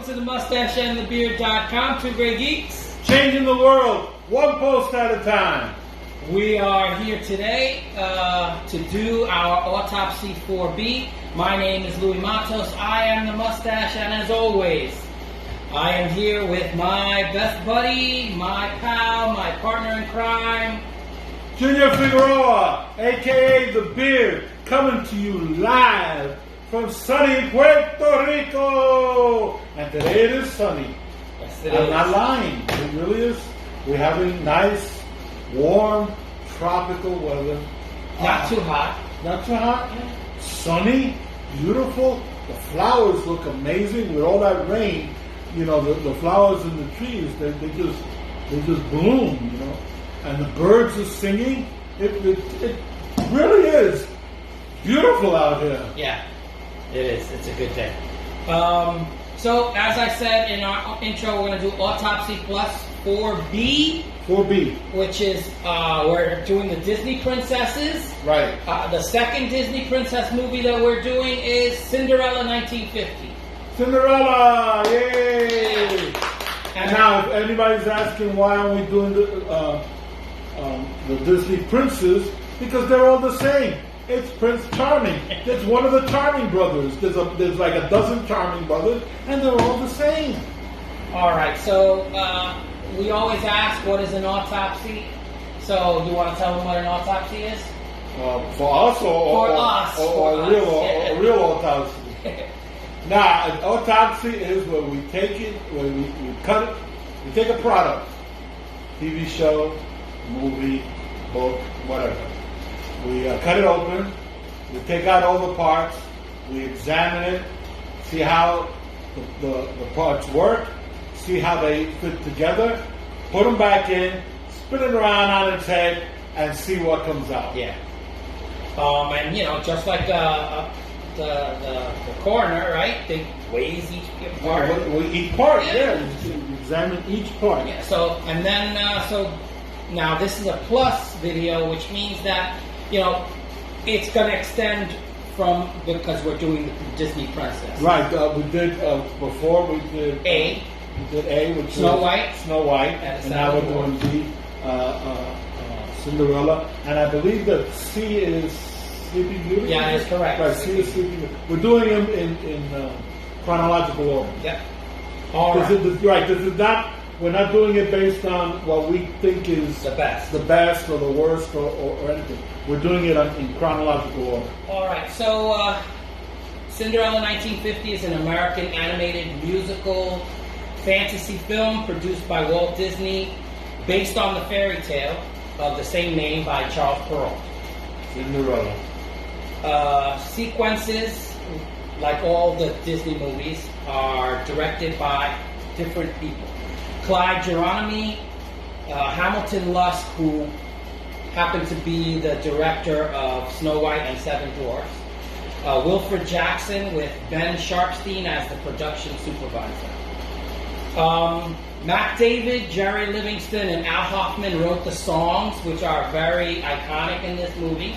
to the MustacheAndTheBeard.com. Two great geeks. Changing the world, one post at a time. We are here today to do our Autopsy 4B. My name is Louis Matos. I am the Mustache, and as always, I am here with my best buddy, my pal, my partner in crime, Junior Figueroa, a.k.a. The Beard, coming to you live from sunny Puerto Rico. And today it is sunny. Yes, it I'm is. not lying. It really is. We're having nice, warm, tropical weather. Not too hot. Not too hot. Sunny, beautiful. The flowers look amazing with all that rain. You know, the flowers in the trees, they just bloom, you know. And the birds are singing. It really is beautiful out here. Yeah, it is. It's a good day. So, as I said in our intro, we're going to do Autopsy Plus 4B. 4B. Which is, we're doing the Disney princesses. Right. The second Disney princess movie that we're doing is Cinderella 1950. Cinderella! Yay! And now, if anybody's asking why aren't we doing the Disney princes, because they're all the same. It's Prince Charming. It's one of the Charming brothers. There's like a dozen Charming brothers, and they're all the same. All right. So we always ask, what is an autopsy? So you want to tell them what an autopsy is? For us or a real autopsy. Now, an autopsy is where we take it, where we cut it. We take a product, TV show, movie, book, whatever. We cut it open. We take out all the parts. We examine it, see how the parts work, see how they fit together, put them back in, spin it around on its head, and see what comes out. Yeah. And you know, just like the coroner, right? They weighs each part. Each part, yeah. You examine each part. Yeah. So and then so now this is a plus video, which means that it's going to extend from, because we're doing the Disney princess. Right. We did before we did A. We did A, which Snow was White. Snow White, and now we're doing B, Cinderella, and I believe that C is Sleeping Beauty. Yeah, that's correct. Right, C is Sleeping Beauty. We're doing them in chronological order. Yep. All right. Right. This is not. We're not doing it based on what we think is the best or the worst or anything. We're doing it in chronological order. All right. So, Cinderella 1950 is an American animated musical fantasy film produced by Walt Disney, based on the fairy tale of the same name by Charles Perrault. Cinderella. Sequences, like all the Disney movies, are directed by different people. Clyde Geronimi, Hamilton Lusk, who happened to be the director of Snow White and Seven Dwarfs. Wilfred Jackson, with Ben Sharpstein as the production supervisor. Mac David, Jerry Livingston, and Al Hoffman wrote the songs, which are very iconic in this movie,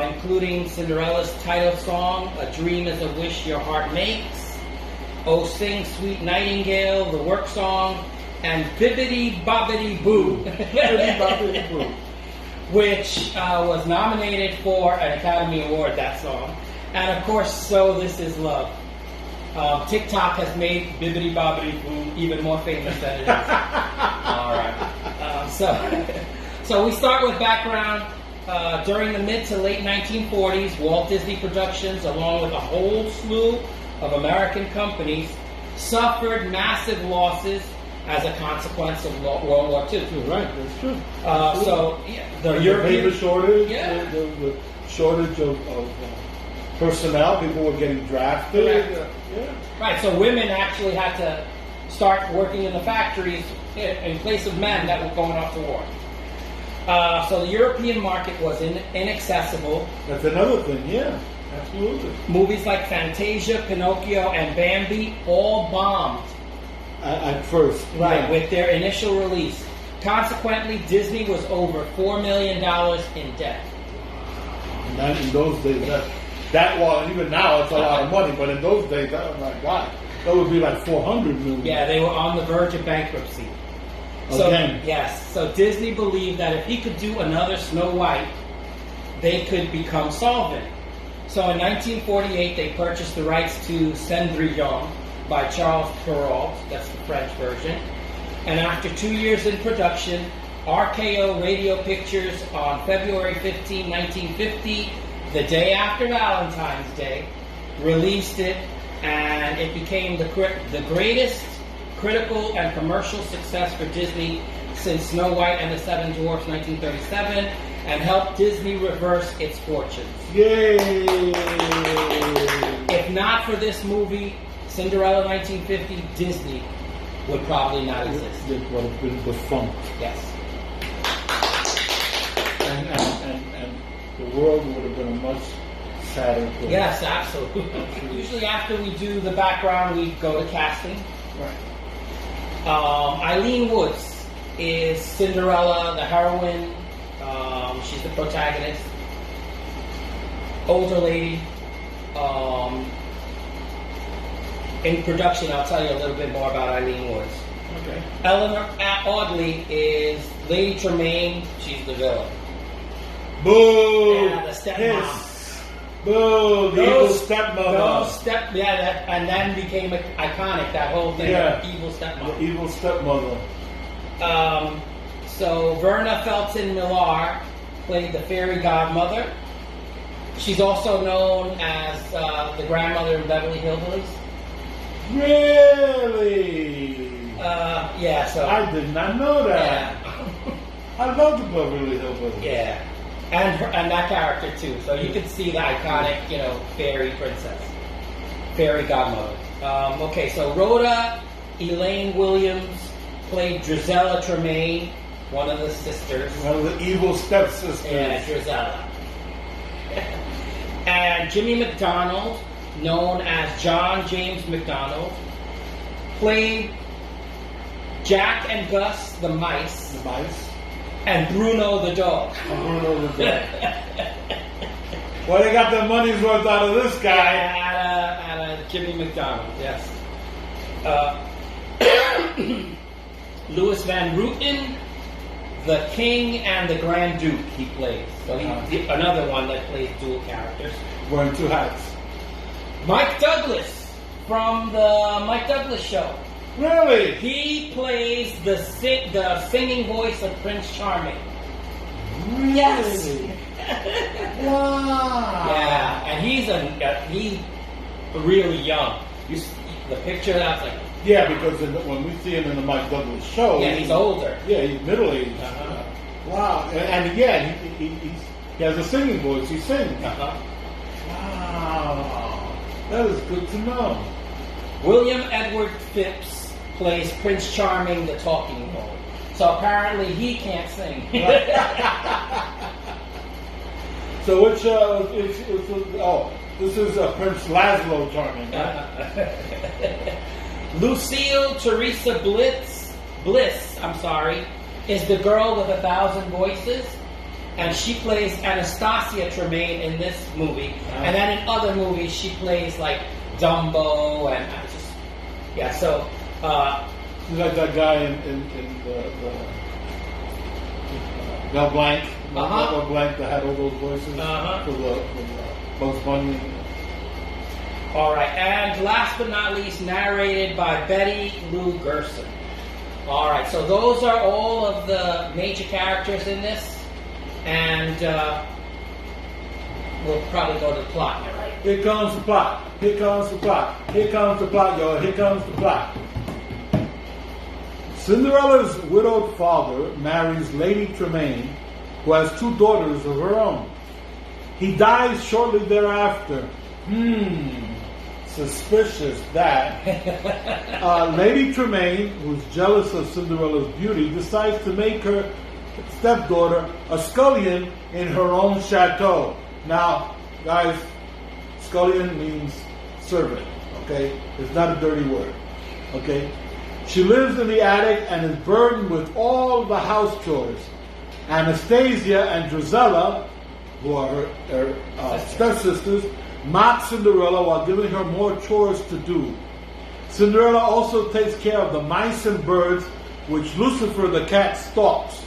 including Cinderella's title song, A Dream is a Wish Your Heart Makes, Oh Sing Sweet Nightingale, the work song, and Bibbidi Bobbidi Boo, which was nominated for an Academy Award, that song. And of course, So This Is Love. TikTok has made Bibbidi Bobbidi Boo even more famous than it is. All right. So we start with background. During the mid to late 1940s, Walt Disney Productions, along with a whole slew of American companies, suffered massive losses as a consequence of World War II. Right, that's true. The European labor shortage, yeah. the shortage of personnel, people were getting drafted. Yeah. Right, so women actually had to start working in the factories in place of men that were going off to war. So the European market was inaccessible. That's another thing, yeah. Absolutely. Movies like Fantasia, Pinocchio, and Bambi all bombed. At first. Right, yeah. with their initial release. Consequently, Disney was over $4 million in debt. And in those days, even now it's a lot of money, but in those days, oh my God. That would be like 400 million. Yeah, they were on the verge of bankruptcy. So, Again. yes, so Disney believed that if he could do another Snow White, they could become solvent. So in 1948, they purchased the rights to Cendrillon by Charles Perrault, that's the French version. And after 2 years in production, RKO Radio Pictures on February 15, 1950, the day after Valentine's Day, released it, and it became the greatest critical and commercial success for Disney since Snow White and the Seven Dwarfs 1937, and helped Disney reverse its fortunes. Yay! If not for this movie, Cinderella 1950, Disney would probably not exist. It would have been defunct. Yes. And the world would have been a much sadder place. Yes, absolutely. Usually after we do the background, we go to casting. Right. Eileen Woods is Cinderella, the heroine. She's the protagonist. Older lady. In production, I'll tell you a little bit more about Eileen Woods. Okay. Eleanor Audley is Lady Tremaine. She's the villain. Boo! Yeah, the stepmom. Hiss. Boo! The evil stepmother. And then became iconic, that whole thing. Yeah. Evil stepmom. The evil stepmother. So Verna Felton Millar played the fairy godmother. She's also known as the grandmother in Beverly Hillbillies. Really? Yeah, so... I did not know that. Yeah. I love the Beverly Hillbillies. Yeah. And that character, too. So you can see the iconic, fairy princess. Fairy godmother. Okay, so Rhoda Elaine Williams played Drizella Tremaine, one of the sisters. One of the evil stepsisters. Yeah, Drizella. And Jimmy McDonald, known as John James McDonald, played Jack and Gus the mice. The mice. And Bruno the dog. And Bruno the dog. Well, they got their money's worth out of this guy. At a Jimmy McDonald, yes. Louis Van Rooten, the King and the Grand Duke, he plays. So he's another one that plays dual characters. Wearing two hats. Mike Douglas from the Mike Douglas Show. Really? He plays the singing voice of Prince Charming. Really? Yes. Wow. Yeah, and he's really young. You see the picture, that's like... Yeah, because when we see him in the Mike Douglas Show... Yeah, he's older. Yeah, he's middle-aged. Uh-huh. Wow. And yeah, he has a singing voice. He sings. Uh-huh. Wow. That is good to know. William Edward Phipps plays Prince Charming, the talking role. So apparently he can't sing. So which this is Prince Laszlo Charming, right? Lucille Teresa Bliss, is the girl with 1,000 voices, and she plays Anastasia Tremaine in this movie. And then in other movies, she plays like Dumbo and so. She's like that guy in the Mel Blanc. Mel Blanc that had all those voices for the Bugs Bunny. All right, and last but not least, narrated by Betty Lou Gerson. All right, so those are all of the major characters in this, and we'll probably go to the plot now, right? Here comes the plot. Here comes the plot. Here comes the plot, y'all. Here comes the plot. Cinderella's widowed father marries Lady Tremaine, who has 2 daughters of her own. He dies shortly thereafter. Suspicious that. Lady Tremaine, who's jealous of Cinderella's beauty, decides to make her stepdaughter a scullion in her own chateau. Now, guys, scullion means servant, okay? It's not a dirty word, okay? She lives in the attic and is burdened with all the house chores. Anastasia and Drizella, who are her stepsisters, mock Cinderella while giving her more chores to do. Cinderella also takes care of the mice and birds, which Lucifer the cat stalks.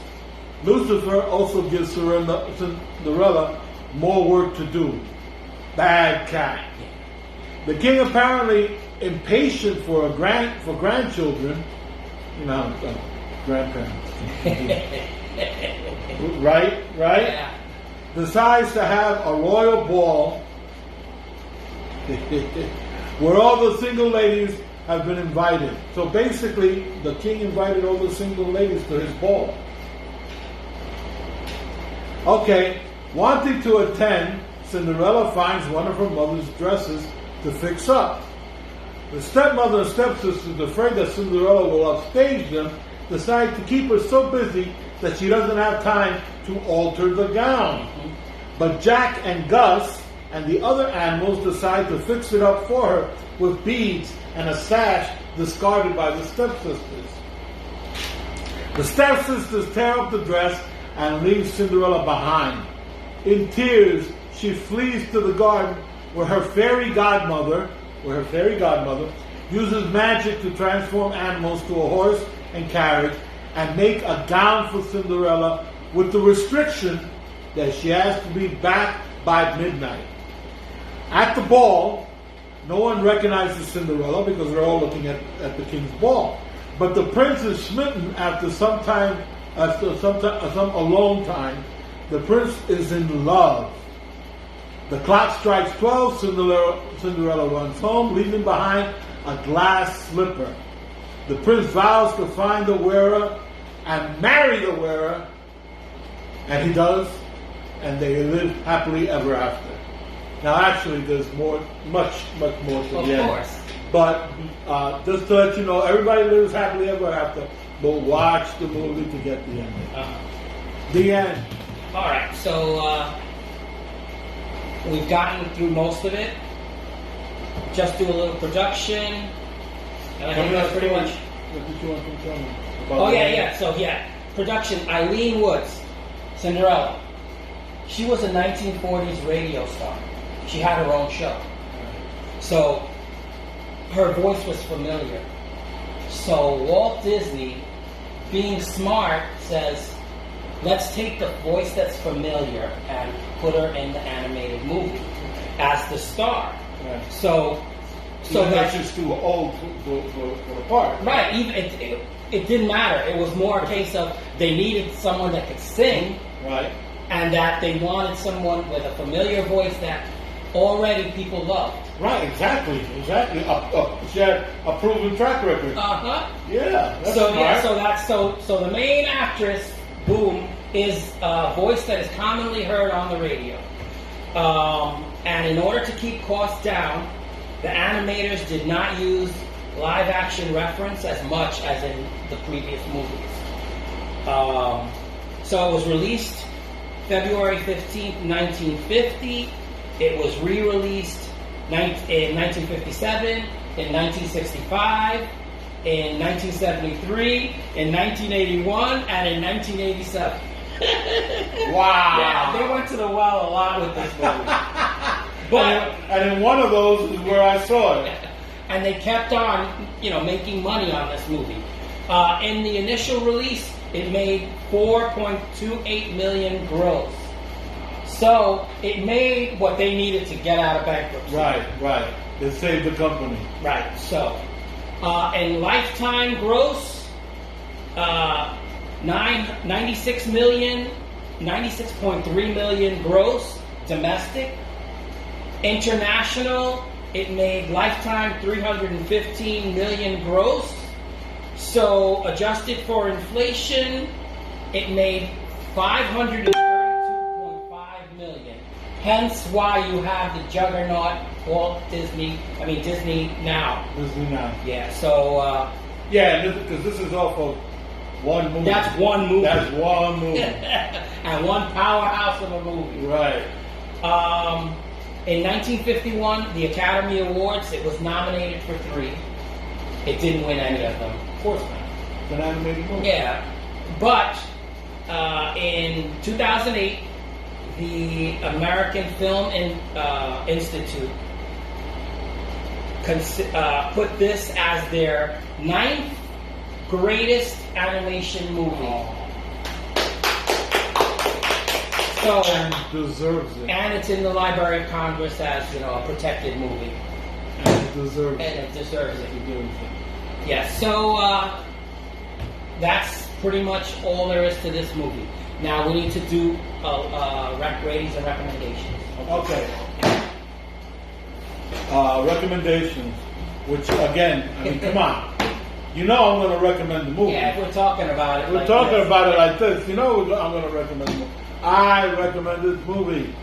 Lucifer also gives Cinderella more work to do. Bad cat. The king, apparently impatient for grandchildren, grandparents, right? Yeah. Decides to have a royal ball where all the single ladies have been invited. So basically, the king invited all the single ladies to his ball. Okay, wanting to attend, Cinderella finds one of her mother's dresses to fix up. The stepmother and stepsisters, afraid that Cinderella will upstage them, decide to keep her so busy that she doesn't have time to alter the gown. But Jack and Gus and the other animals decide to fix it up for her with beads and a sash discarded by the stepsisters. The stepsisters tear up the dress and leave Cinderella behind. In tears, she flees to the garden where her fairy godmother uses magic to transform animals to a horse and carriage and make a gown for Cinderella with the restriction that she has to be back by midnight. At the ball, no one recognizes Cinderella because they're all looking at the king's ball. But the prince is smitten after some alone time. The prince is in love. The clock strikes 12. Cinderella runs home, leaving behind a glass slipper. The prince vows to find the wearer and marry the wearer, and he does, and they live happily ever after. Now, actually, there's much more to the end. Of course. But just to let you know, everybody lives happily ever after, but watch the movie to get the ending. The end. All right, so we've gotten through most of it. Just do a little production, and I think that's pretty much. What did you want to tell me? Oh yeah. Production. Eileen Woods, Cinderella. She was a 1940s radio star. She had her own show, so her voice was familiar. So Walt Disney, being smart, says, let's take the voice that's familiar and put her in the animated movie as the star. Right. So that's just too old for the part. Right. Even it didn't matter. It was more a case of they needed someone that could sing, right, and that they wanted someone with a familiar voice that already people loved. Right. Exactly. She had a proven track record. Yeah. That's smart. So the main actress, boom, is a voice that is commonly heard on the radio. And in order to keep costs down, the animators did not use live action reference as much as in the previous movies. So it was released February 15th, 1950. It was re-released in 1957, in 1965, in 1973, in 1981, and in 1987. Wow! Yeah, they went to the well a lot with this movie. And in one of those is where I saw it. And they kept on, making money on this movie. In the initial release, it made $4.28 million gross. So it made what they needed to get out of bankruptcy. Right. It saved the company. Right. So, in lifetime gross, 96.3 million gross domestic. International, it made lifetime 315 million gross. So adjusted for inflation, it made 532.5 million. Hence why you have the juggernaut Disney now. Disney now. Yeah. So. Because this is off of one movie. That's one movie. And one powerhouse of a movie. Right. In 1951, the Academy Awards, it was nominated for 3. It didn't win any of them. Of course not. It's an animated movie. Yeah. But in 2008, the American Film Institute put this as their 9th greatest animation movie. So, And deserves it. and it's in the Library of Congress as, a protected movie. And it deserves And it. it deserves it. Yes, so that's pretty much all there is to this movie. Now we need to do ratings and recommendations. Okay. Recommendations, which again, I mean, come on. I'm going to recommend the movie. Yeah, if we're talking about it. We're like talking this. about it like this. I'm going to recommend the movie. I recommend this movie.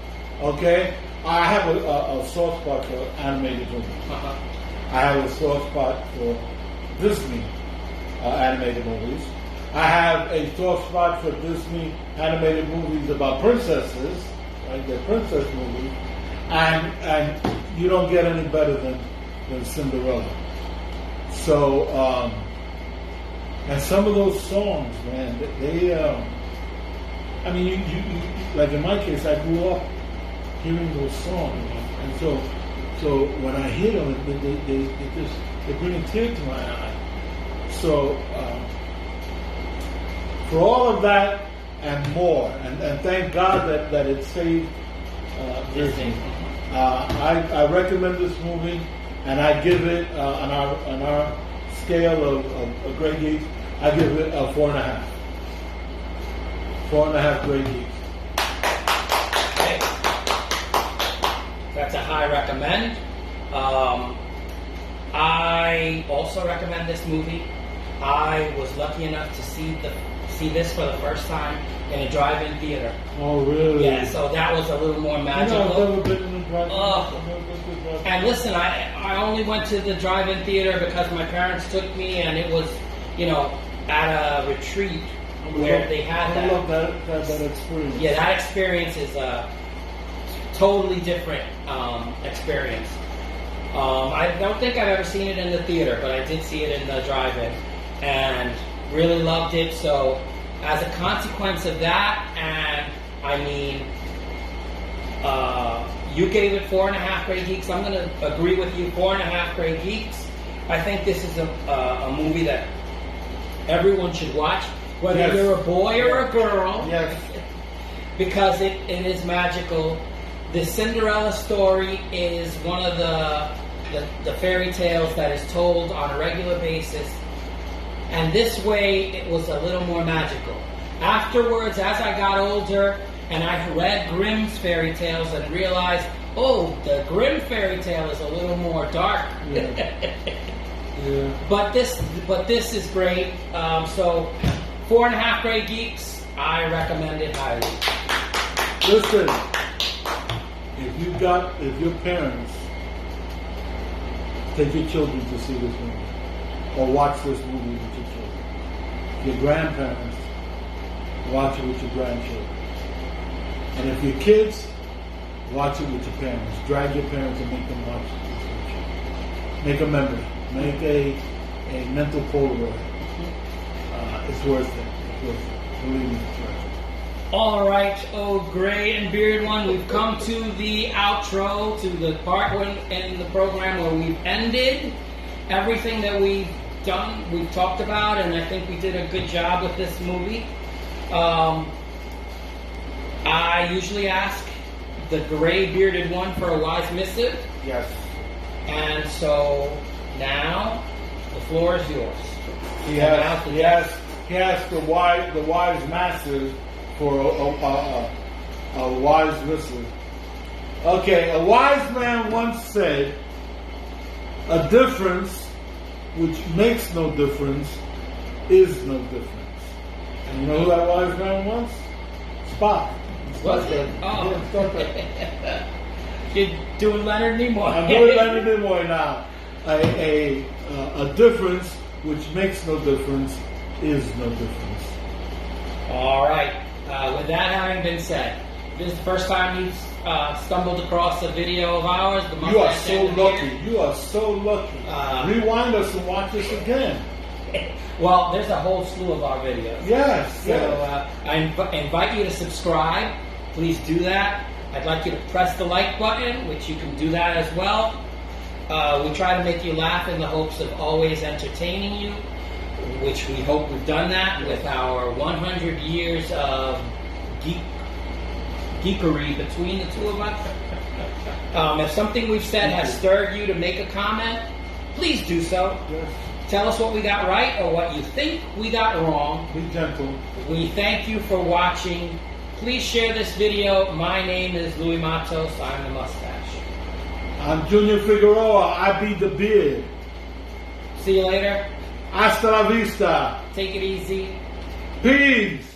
Okay? I have a soft spot for animated movies. Uh-huh. I have a soft spot for Disney animated movies. I have a soft spot for Disney animated movies about princesses, right? They're princess movies, and you don't get any better than Cinderella. So, and some of those songs, man, they I mean, you like in my case, I grew up hearing those songs, and so when I hear them, they bring a tear to my eye. So for all of that and more, and thank God that it saved Disney. I recommend this movie, and I give it on our scale of grade geeks, I give it a 4.5. 4.5 grade geeks. Okay. That's a high recommend. I also recommend this movie. I was lucky enough to see this for the first time in a drive-in theater. Oh, really? Yeah, so that was a little more magical. I've never been in a drive-in. And listen, I only went to the drive-in theater because my parents took me, and it was, at a retreat where they had that. I love that experience. Yeah, that experience is a totally different experience. I don't think I've ever seen it in the theater, but I did see it in the drive-in, and really loved it. So, as a consequence of that, and I mean, you gave it 4.5 grade geeks. I'm going to agree with you. 4.5 grade geeks. I think this is a movie that everyone should watch, whether Yes. you're a boy or a girl. Yes. Because it is magical. The Cinderella story is one of the fairy tales that is told on a regular basis. And this way, it was a little more magical. Afterwards, as I got older, and I read Grimm's fairy tales and realized, the Grimm fairy tale is a little more dark. Yeah. Yeah. But this is great. So 4.5 grade geeks, I recommend it highly. Listen, if your parents take your children to see this movie, or watch this movie with your children, your grandparents, watch it with your grandchildren. And if your kids, watch it with your parents. Drag your parents and make them watch it with your children. Make a memory. Make a mental Polaroid. It's worth it. It's worth it. Believe me, it's worth it. All right, gray and bearded one, we've come to the outro, to the part in the program where we've ended everything that we've done, we've talked about, and I think we did a good job with this movie. I usually ask the gray bearded one for a wise missive, Yes. and so now the floor is yours. He has the wise masses for a wise missive. Okay, a wise man once said, "A difference which makes no difference is no difference." And you know who that wise man was? Spock. Was it? Oh. Yeah, Spock. You're doing Leonard Nimoy. I'm doing Leonard Nimoy now. A difference which makes no difference is no difference. All right. With that having been said, this is the first time you've stumbled across a video of ours. The You are Mustache so Engineer. lucky. You are so lucky. Rewind us and watch us again. Well, there's a whole slew of our videos. Yes. So I invite you to subscribe. Please do that. I'd like you to press the like button, which you can do that as well. We try to make you laugh in the hopes of always entertaining you, which we hope we've done that with our 100 years of geekery between the two of us. If something we've said has stirred you to make a comment, please do so. Yes. Tell us what we got right or what you think we got wrong. Be gentle. We thank you for watching. Please share this video. My name is Louis Matos. I'm the Mustache. I'm Junior Figueroa. I be the beard. See you later. Hasta la vista. Take it easy. Peace.